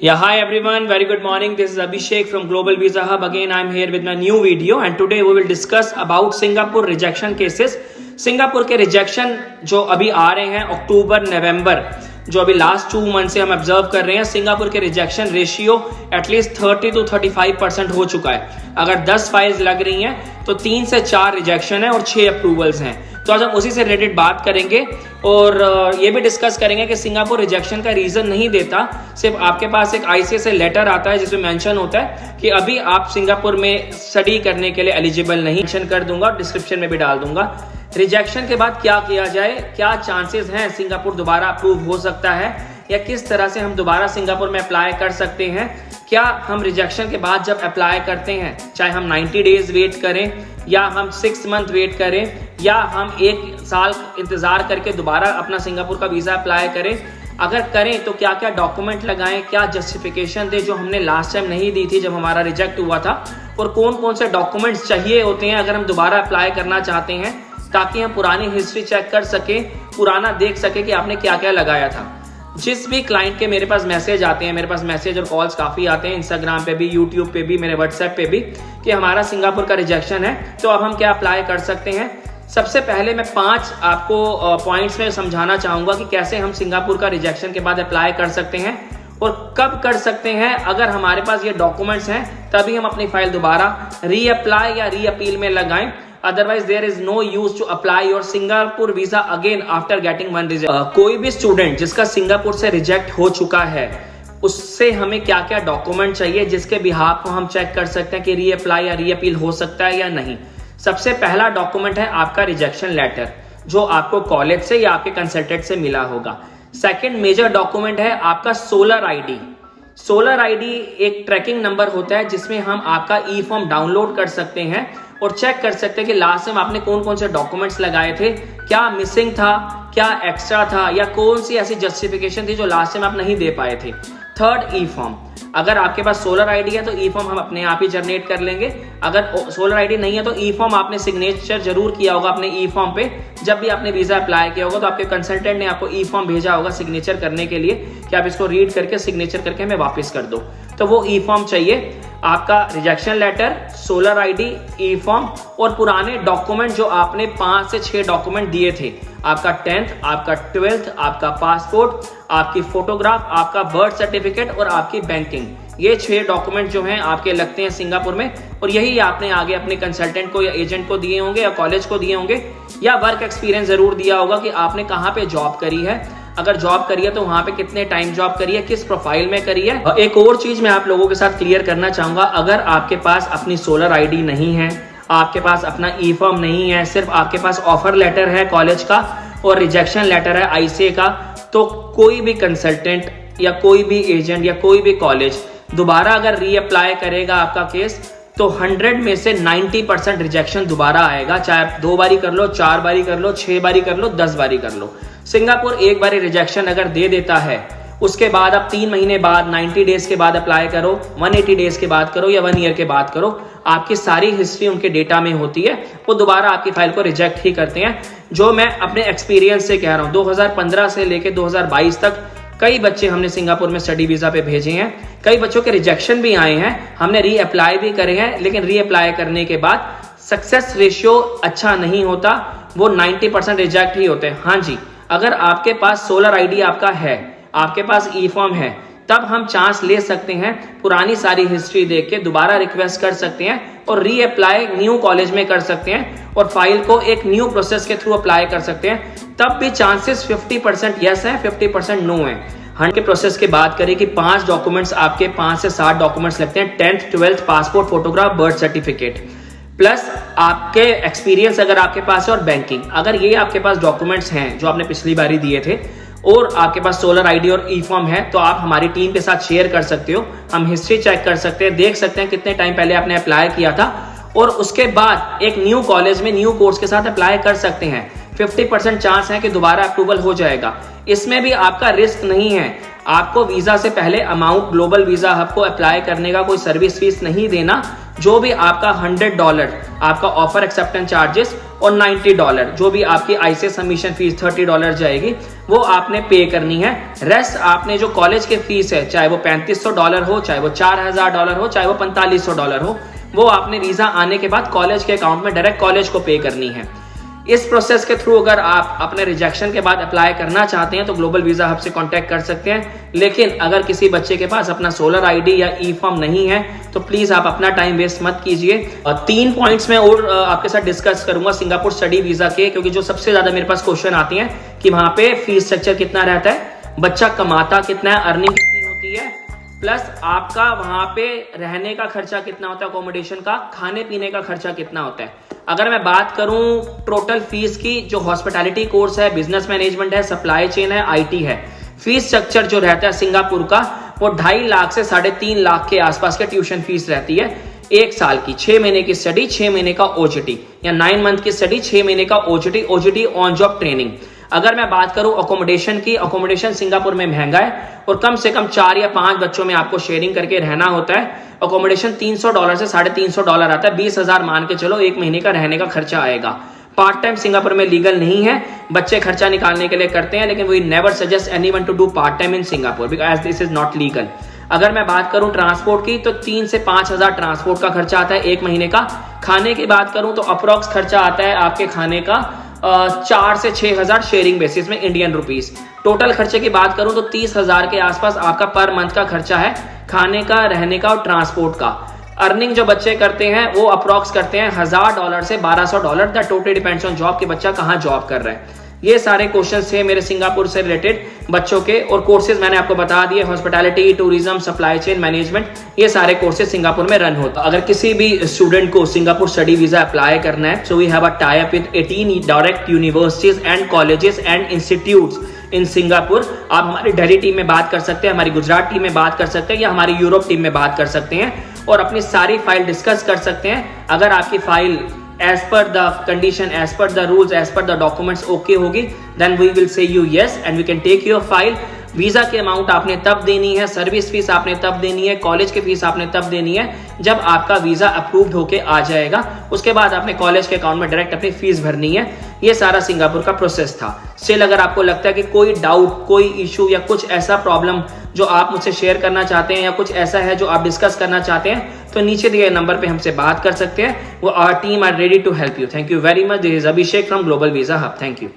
Yeah, hi everyone. Very good morning. This is Abhishek from Global Visa Hub. Again, I'm here with my new video and today we will discuss about Singapore rejection cases. Singapore के rejection जो अभी आ रहे हैं अक्टूबर नवंबर, जो अभी last 2 month से हम observe कर रहे हैं, सिंगापुर के रिजेक्शन रेशियो एटलीस्ट 30 to 35% हो चुका है। अगर 10 फाइल्स लग रही हैं तो 3 से 4 रिजेक्शन है और 6 अप्रूवल्स हैं। तो आज हम उसी से रिलेटेड बात करेंगे और ये भी डिस्कस करेंगे कि सिंगापुर रिजेक्शन का रीजन नहीं देता, सिर्फ आपके पास एक आईसीएसए लेटर आता है जिसमें मेंशन होता है कि अभी आप सिंगापुर में स्टडी करने के लिए एलिजिबल नहीं। मेंशन कर दूंगा, डिस्क्रिप्शन में भी डाल दूंगा। रिजेक्शन के बाद क्या किया जाए, क्या चांसेस हैं सिंगापुर दोबारा अप्रूव हो सकता है या किस तरह से हम दोबारा सिंगापुर में अप्लाई कर सकते हैं। क्या हम रिजेक्शन के बाद जब अप्लाई करते हैं, चाहे हम 90 डेज वेट करें या हम 6 मंथ वेट करें या हम 1 साल इंतजार करके दोबारा अपना सिंगापुर का वीज़ा अप्लाई करें, अगर करें तो क्या क्या डॉक्यूमेंट लगाएं, क्या जस्टिफिकेशन दें जो हमने लास्ट टाइम नहीं दी थी जब हमारा रिजेक्ट हुआ था, और कौन कौन से डॉक्यूमेंट्स चाहिए होते हैं अगर हम दोबारा अप्लाई करना चाहते हैं, ताकि हम पुरानी हिस्ट्री चेक कर सकें, पुराना देख सके कि आपने क्या क्या लगाया था। जिस भी क्लाइंट के मेरे पास मैसेज आते हैं, मेरे पास मैसेज और कॉल्स काफ़ी आते हैं इंस्टाग्राम पे भी, यूट्यूब पे भी, मेरे व्हाट्सएप पे भी, कि हमारा सिंगापुर का रिजेक्शन है तो अब हम क्या अप्लाई कर सकते हैं। सबसे पहले मैं 5 आपको पॉइंट्स में समझाना चाहूँगा कि कैसे हम सिंगापुर का रिजेक्शन के बाद अप्लाई कर सकते हैं और कब कर सकते हैं। अगर हमारे पास ये डॉक्यूमेंट्स हैं तभी हम अपनी फाइल दोबारा री अप्लाई या री अपील में लगाएं, otherwise there is no use to apply your Singapore visa again after getting one reject. कोई भी स्टूडेंट जिसका सिंगापुर से रिजेक्ट हो चुका है उससे हमें क्या क्या डॉक्यूमेंट चाहिए जिसके बिहाफ को हम चेक कर सकते हैं कि री अप्लाई या री अपील हो सकता है या नहीं। सबसे पहला डॉक्यूमेंट है आपका रिजेक्शन लेटर, जो आपको कॉलेज से या आपके कंसल्टेंट से मिला होगा। सेकेंड मेजर डॉक्यूमेंट है आपका सोलर आईडी। सोलर आईडी एक ट्रैकिंग नंबर होता है जिसमें हम आपका ई फॉर्म डाउनलोड कर सकते हैं और चेक कर सकते हैं कि लास्ट टाइम आपने कौन कौन से डॉक्यूमेंट्स लगाए थे, क्या मिसिंग था, क्या एक्स्ट्रा था, या कौन सी ऐसी जस्टिफिकेशन थी जो लास्ट टाइम आप नहीं दे पाए थे। थर्ड, ई फॉर्म। अगर आपके पास सोलर आईडी है तो ई फॉर्म हम अपने आप ही जनरेट कर लेंगे। अगर सोलर आईडी नहीं है तो ई फॉर्म आपने सिग्नेचर जरूर किया होगा अपने ई फॉर्म पे। जब भी आपने वीजा अप्लाई किया होगा तो आपके कंसल्टेंट ने आपको ई फॉर्म भेजा होगा सिग्नेचर करने के लिए कि आप इसको रीड करके सिग्नेचर करके हमें वापस कर दो, तो वो ई फॉर्म चाहिए। आपका रिजेक्शन लेटर, सोलर आईडी, ई फॉर्म और पुराने डॉक्यूमेंट जो आपने 5 से 6 डॉक्यूमेंट दिए थे, आपका 10th, आपका 12th, आपका पासपोर्ट, आपकी फोटोग्राफ, आपका बर्थ सर्टिफिकेट और आपकी बैंकिंग। ये 6 डॉक्यूमेंट जो हैं आपके लगते हैं सिंगापुर में, और यही आपने आगे अपने कंसल्टेंट को या एजेंट को दिए होंगे या कॉलेज को दिए होंगे, या वर्क एक्सपीरियंस जरूर दिया होगा कि आपने कहाँ पे जॉब करी है। अगर जॉब करी है तो वहां पे कितने टाइम जॉब करी है, किस प्रोफाइल में करी है। एक और चीज मैं आप लोगों के साथ क्लियर करना चाहूंगा, अगर आपके पास अपनी सोलर आईडी नहीं है, आपके पास अपना ई फॉर्म नहीं है, सिर्फ आपके पास ऑफर लेटर है कॉलेज का और रिजेक्शन लेटर है आईसीए का, तो कोई भी कंसल्टेंट या कोई भी एजेंट या कोई भी कॉलेज दोबारा अगर री अप्लाई करेगा आपका केस तो 100 में से 90% रिजेक्शन दोबारा आएगा। चाहे आप 2 बारी कर लो, 4 बारी कर लो, 6 बारी कर लो, 10 बारी कर लो। सिंगापुर एक बारी रिजेक्शन अगर दे देता है, उसके बाद आप 3 महीने बाद, 90 डेज के बाद अप्लाई करो, 180 डेज के बाद करो या 1 ईयर के बाद करो, आपकी सारी हिस्ट्री उनके डेटा में होती है, वो दोबारा आपकी फाइल को रिजेक्ट ही करते हैं। जो मैं अपने एक्सपीरियंस से कह रहा हूँ, 2015 से लेकर 2022 तक कई बच्चे हमने सिंगापुर में स्टडी वीजा पे भेजे हैं, कई बच्चों के रिजेक्शन भी आए हैं, हमने री अप्लाई भी करे हैं, लेकिन री अप्लाई करने के बाद सक्सेस रेशियो अच्छा नहीं होता, वो 90% रिजेक्ट ही होते हैं। हाँ जी, अगर आपके पास सोलर आईडी आपका है, आपके पास ई फॉर्म है, तब हम चांस ले सकते हैं, पुरानी सारी हिस्ट्री देख के दोबारा रिक्वेस्ट कर सकते हैं और री अप्लाई न्यू कॉलेज में कर सकते हैं और फाइल को एक न्यू प्रोसेस के थ्रू अप्लाई कर सकते हैं। तब भी चांसेस 50% यस है, 50% नो है। 100 के प्रोसेस की बात करें कि 5 डॉक्यूमेंट्स आपके 5 से 7 डॉक्यूमेंट्स लगते हैं, 10th, 12th, passport, photograph, birth certificate, plus आपके एक्सपीरियंस अगर आपके पास है और बैंकिंग। अगर ये आपके पास डॉक्यूमेंट्स हैं जो आपने पिछली बारी दिए थे और आपके पास सोलर आईडी और ई फॉर्म है, तो आप हमारी टीम के साथ शेयर कर सकते हो। हम हिस्ट्री चेक कर सकते हैं, देख सकते हैं कितने टाइम पहले आपने अप्लाई किया था और उसके बाद एक न्यू कॉलेज में न्यू कोर्स के साथ अप्लाई कर सकते हैं। 50% चांस है कि दोबारा अप्रूवल हो जाएगा। इसमें भी आपका रिस्क नहीं है, आपको वीजा से पहले अमाउंट ग्लोबल वीजा हब को अप्लाई करने का कोई सर्विस फीस नहीं देना। जो भी आपका $100 आपका ऑफर एक्सेप्टेंस चार्जेस और $90 जो भी आपकी आईसीएस सबमिशन फीस $30 जाएगी, वो आपने पे करनी है। रेस्ट आपने जो कॉलेज के फीस है, चाहे वो $3500 हो, चाहे वो $4000 हो, चाहे वो $4500 हो, वो आपने वीजा आने के बाद कॉलेज के अकाउंट में डायरेक्ट कॉलेज को पे करनी है। इस प्रोसेस के थ्रू अगर आप अपने रिजेक्शन के बाद अप्लाई करना चाहते हैं तो ग्लोबल वीजा हब से कांटेक्ट कर सकते हैं। लेकिन अगर किसी बच्चे के पास अपना सोलर आईडी या ई फॉर्म नहीं है तो प्लीज आप अपना टाइम वेस्ट मत कीजिए। 3 पॉइंट्स में और आपके साथ डिस्कस करूंगा सिंगापुर स्टडी वीजा के, क्योंकि जो सबसे ज्यादा मेरे पास क्वेश्चन आती हैं कि वहां पे फीस स्ट्रक्चर कितना रहता है, बच्चा कमाता कितना है, अर्निंग कितनी होती है, प्लस आपका वहां पे रहने का खर्चा कितना होता है, अकोमोडेशन का, खाने पीने का खर्चा कितना होता है। अगर मैं बात करूं टोटल फीस की, जो हॉस्पिटैलिटी कोर्स है, बिजनेस मैनेजमेंट है, सप्लाई चेन है, आईटी है, फीस स्ट्रक्चर जो रहता है सिंगापुर का वो 2.5 लाख से 3.5 लाख के आसपास के ट्यूशन फीस रहती है। 1 साल की, 6 महीने की स्टडी, 6 महीने का ओजीटी, या 9 मंथ की स्टडी, 6 महीने का ओजीटी ऑन जॉब ट्रेनिंग। अगर मैं बात करूं अकोमोडेशन की, अकोमोडेशन सिंगापुर में महंगा है और कम से कम 4 या 5 बच्चों में आपको शेयरिंग करके रहना होता है। अकोमोडेशन $300 से $350 आता है। 20,000 मान के चलो 1 महीने का रहने का खर्चा आएगा। पार्ट टाइम सिंगापुर में लीगल नहीं है, बच्चे खर्चा निकालने के लिए करते हैं, लेकिन we never suggest anyone to do part time in Singapore because this is not legal. अगर मैं बात करूं ट्रांसपोर्ट की तो 3 से 5,000 ट्रांसपोर्ट का खर्चा आता है 1 महीने का। खाने की बात करूं तो अप्रोक्स खर्चा आता है आपके खाने का 4 से 6,000 शेयरिंग बेसिस में इंडियन रुपीस। टोटल खर्चे की बात करूं तो 30,000 के आसपास आपका पर मंथ का खर्चा है खाने का, रहने का और ट्रांसपोर्ट का। अर्निंग जो बच्चे करते हैं वो अप्रोक्स करते हैं $1,000 से $1,200। That totally depends on job कि बच्चा कहाँ जॉब कर रहा है। ये सारे क्वेश्चंस थे मेरे सिंगापुर से रिलेटेड बच्चों के, और कोर्सेज मैंने आपको बता दिए, hospitality, tourism, supply chain management, ये सारे कोर्सेज सिंगापुर में रन होता है। अगर किसी भी स्टूडेंट को सिंगापुर स्टडी वीजा अप्लाई करना है, so we have a tie up with 18 direct universities and colleges and institutes in Singapore. आप हमारी दिल्ली टीम में बात कर सकते हैं, हमारी गुजरात टीम में बात कर सकते हैं, या हमारी यूरोप टीम में बात कर सकते हैं और अपनी सारी फाइल डिस्कस कर सकते हैं। अगर आपकी file as per the condition, as per the rules, as per the documents okay होगी, then we will say you yes and we can take your file। Visa की अमाउंट आपने तब देनी है, सर्विस फीस आपने तब देनी है, कॉलेज की फीस आपने तब देनी है जब आपका वीजा अप्रूव्ड होके आ जाएगा। उसके बाद आपने कॉलेज के अकाउंट में डायरेक्ट अपनी फीस भरनी है। ये सारा सिंगापुर का प्रोसेस था। स्टिल अगर आपको लगता है कि कोई डाउट, कोई इशू या कुछ ऐसा प्रॉब्लम जो आप मुझसे शेयर करना चाहते हैं या कुछ ऐसा है जो आप डिस्कस करना चाहते हैं तो नीचे दिए नंबर पे हमसे बात कर सकते हैं। वो our team are ready to help you. Thank you very much. This is Abhishek from Global Visa Hub. Thank you.